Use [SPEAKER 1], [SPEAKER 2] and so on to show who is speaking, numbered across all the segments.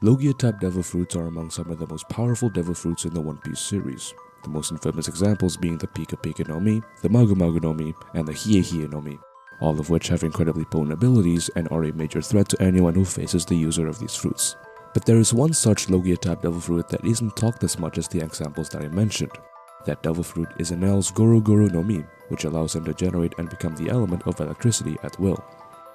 [SPEAKER 1] Logia-type devil fruits are among some of the most powerful devil fruits in the One Piece series, the most infamous examples being the Pika Pika no Mi, the Magu Magu no Mi, and the Hie Hie no Mi, all of which have incredibly potent abilities and are a major threat to anyone who faces the user of these fruits. But there is one such Logia-type devil fruit that isn't talked as much as the examples that I mentioned. That devil fruit is Enel's Goro Goro no Mi, which allows him to generate and become the element of electricity at will.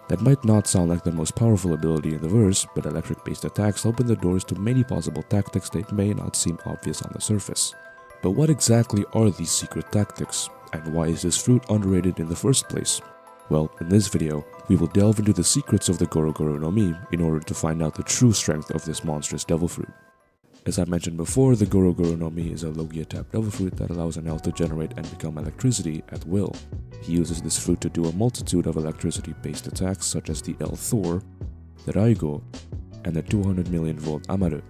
[SPEAKER 1] That might not sound like the most powerful ability in the verse, but electric-based attacks open the doors to many possible tactics that may not seem obvious on the surface. But what exactly are these secret tactics, and why is this fruit underrated in the first place? Well, in this video, we will delve into the secrets of the Goro Goro no Mi in order to find out the true strength of this monstrous devil fruit. As I mentioned before, the Goro Goro no Mi is a Logia-type devil fruit that allows Enel to generate and become electricity at will. He uses this fruit to do a multitude of electricity-based attacks such as the El Thor, the Raigo, and the 200 million volt Amaru.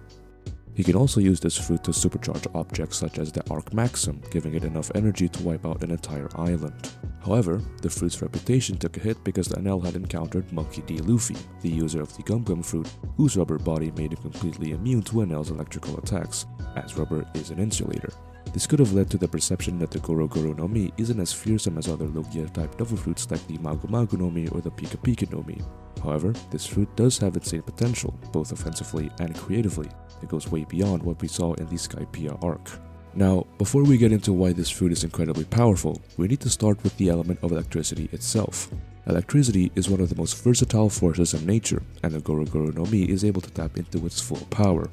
[SPEAKER 1] He can also use this fruit to supercharge objects such as the Arc Maxim, giving it enough energy to wipe out an entire island. However, the fruit's reputation took a hit because Enel had encountered Monkey D. Luffy, the user of the Gum Gum fruit, whose rubber body made him completely immune to Enel's electrical attacks, as rubber is an insulator. This could have led to the perception that the Goro Goro no Mi isn't as fearsome as other Logia-type devil fruits like the Magu Magu no Mi or the Pika Pika no Mi. However, this fruit does have insane potential, both offensively and creatively. It goes way beyond what we saw in the Skypiea arc. Now, before we get into why this fruit is incredibly powerful, we need to start with the element of electricity itself. Electricity is one of the most versatile forces in nature, and the Goro Goro no Mi is able to tap into its full power.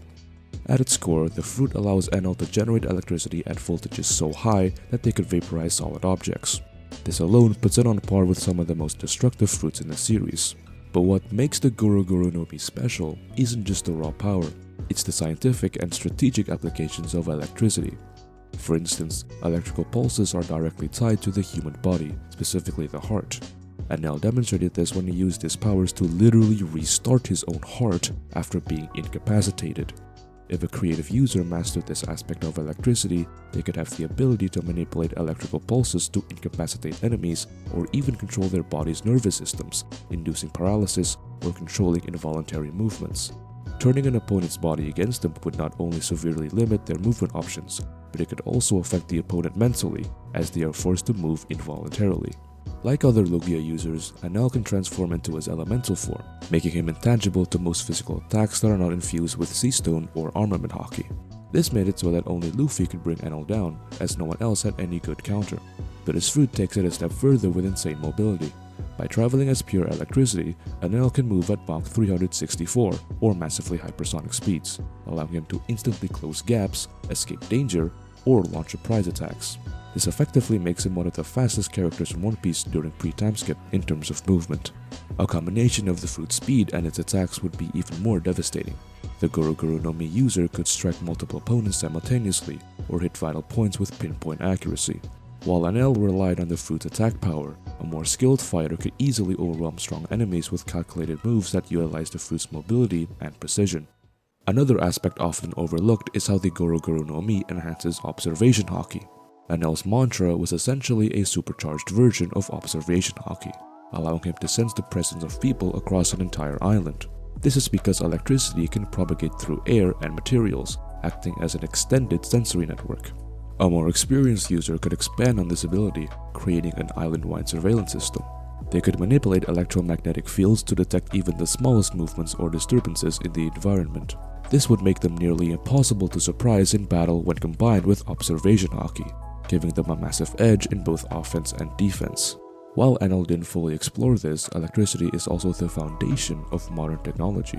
[SPEAKER 1] At its core, the fruit allows Enel to generate electricity at voltages so high that they could vaporize solid objects. This alone puts it on par with some of the most destructive fruits in the series. But what makes the Goro Goro no Mi special isn't just the raw power, it's the scientific and strategic applications of electricity. For instance, electrical pulses are directly tied to the human body, specifically the heart. Enel demonstrated this when he used his powers to literally restart his own heart after being incapacitated. If a creative user mastered this aspect of electricity, they could have the ability to manipulate electrical pulses to incapacitate enemies or even control their body's nervous systems, inducing paralysis or controlling involuntary movements. Turning an opponent's body against them would not only severely limit their movement options, but it could also affect the opponent mentally, as they are forced to move involuntarily. Like other Logia users, Enel can transform into his elemental form, making him intangible to most physical attacks that are not infused with Sea Stone or Armament Haki. This made it so that only Luffy could bring Enel down, as no one else had any good counter. But his fruit takes it a step further with insane mobility. By traveling as pure electricity, Enel can move at Mach 364 or massively hypersonic speeds, allowing him to instantly close gaps, escape danger, or launch surprise attacks. This effectively makes him one of the fastest characters in One Piece during pre-timeskip in terms of movement. A combination of the fruit's speed and its attacks would be even more devastating. The Goro Goro no Mi user could strike multiple opponents simultaneously or hit vital points with pinpoint accuracy. While Enel relied on the fruit's attack power, a more skilled fighter could easily overwhelm strong enemies with calculated moves that utilize the fruit's mobility and precision. Another aspect often overlooked is how the Goro Goro no Mi enhances observation Haki. Enel's mantra was essentially a supercharged version of observation Haki, allowing him to sense the presence of people across an entire island. This is because electricity can propagate through air and materials, acting as an extended sensory network. A more experienced user could expand on this ability, creating an island-wide surveillance system. They could manipulate electromagnetic fields to detect even the smallest movements or disturbances in the environment. This would make them nearly impossible to surprise in battle when combined with observation Haki, giving them a massive edge in both offense and defense. While Enel didn't fully explore this, electricity is also the foundation of modern technology.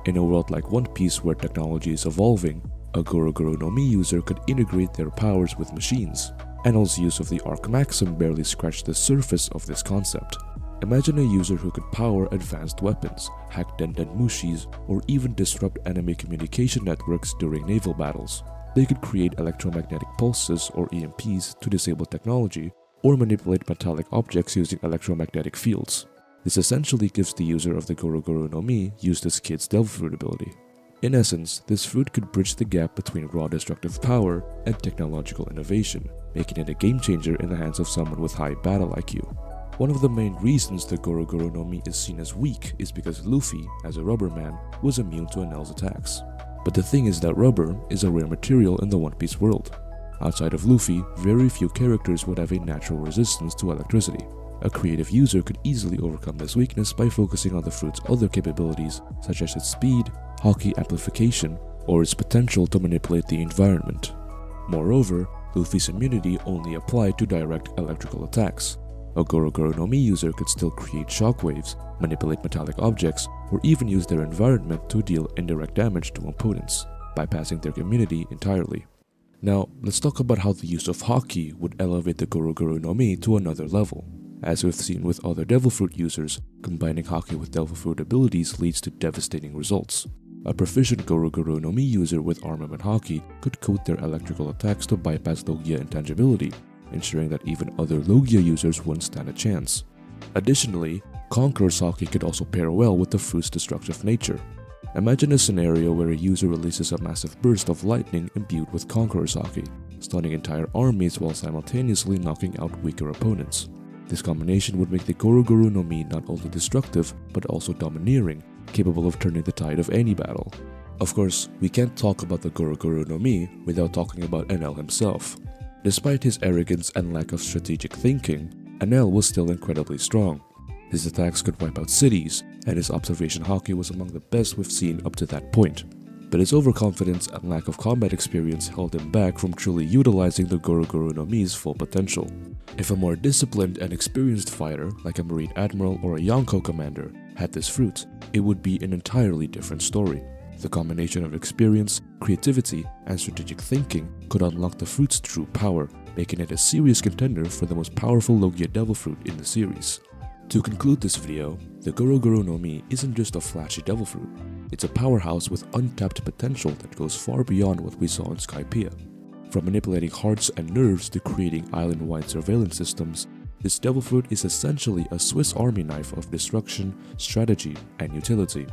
[SPEAKER 1] In a world like One Piece where technology is evolving, a Goro Goro no Mi user could integrate their powers with machines. Enel's use of the Arc Maxim barely scratched the surface of this concept. Imagine a user who could power advanced weapons, hack Denden Mushis, or even disrupt enemy communication networks during naval battles. They could create electromagnetic pulses or EMPs to disable technology, or manipulate metallic objects using electromagnetic fields. This essentially gives the user of the Goro Goro no Mi Eustace Kid's Devil Fruit ability. In essence, this fruit could bridge the gap between raw destructive power and technological innovation, making it a game changer in the hands of someone with high battle IQ. One of the main reasons the Goro Goro no Mi is seen as weak is because Luffy, as a rubber man, was immune to Enel's attacks. But the thing is that rubber is a rare material in the One Piece world. Outside of Luffy, very few characters would have a natural resistance to electricity. A creative user could easily overcome this weakness by focusing on the fruit's other capabilities, such as its speed, Haki Amplification, or its potential to manipulate the environment. Moreover, Luffy's immunity only applied to direct electrical attacks. A Goro Goro no Mi user could still create shockwaves, manipulate metallic objects, or even use their environment to deal indirect damage to opponents, bypassing their immunity entirely. Now, let's talk about how the use of Haki would elevate the Goro Goro no Mi to another level. As we've seen with other Devil Fruit users, combining Haki with Devil Fruit abilities leads to devastating results. A proficient Goro Goro no Mi user with Armament Haki could coat their electrical attacks to bypass Logia Intangibility, ensuring that even other Logia users wouldn't stand a chance. Additionally, Conqueror's Haki could also pair well with the fruit's destructive nature. Imagine a scenario where a user releases a massive burst of lightning imbued with Conqueror's Haki, stunning entire armies while simultaneously knocking out weaker opponents. This combination would make the Goro Goro no Mi not only destructive, but also domineering, capable of turning the tide of any battle. Of course, we can't talk about the Goro Goro no Mi without talking about Enel himself. Despite his arrogance and lack of strategic thinking, Enel was still incredibly strong. His attacks could wipe out cities, and his observation Haki was among the best we've seen up to that point. But his overconfidence and lack of combat experience held him back from truly utilizing the Goro Goro no Mi's full potential. If a more disciplined and experienced fighter, like a Marine Admiral or a Yonko commander, had this fruit, it would be an entirely different story. The combination of experience, creativity, and strategic thinking could unlock the fruit's true power, making it a serious contender for the most powerful Logia Devil Fruit in the series. To conclude this video, the Goro Goro no Mi isn't just a flashy Devil Fruit. It's a powerhouse with untapped potential that goes far beyond what we saw in Skypiea. From manipulating hearts and nerves to creating island-wide surveillance systems, this Devil Fruit is essentially a Swiss Army knife of destruction, strategy, and utility.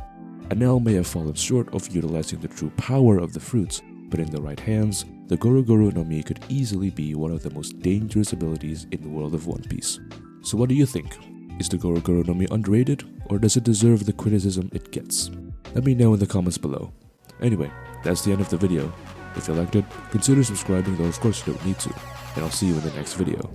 [SPEAKER 1] Enel may have fallen short of utilizing the true power of the fruits, but in the right hands, the Goro Goro no Mi could easily be one of the most dangerous abilities in the world of One Piece. So what do you think? Is the Goro Goro no Mi underrated, or does it deserve the criticism it gets? Let me know in the comments below. Anyway, that's the end of the video. If you liked it, consider subscribing, though of course you don't need to, and I'll see you in the next video.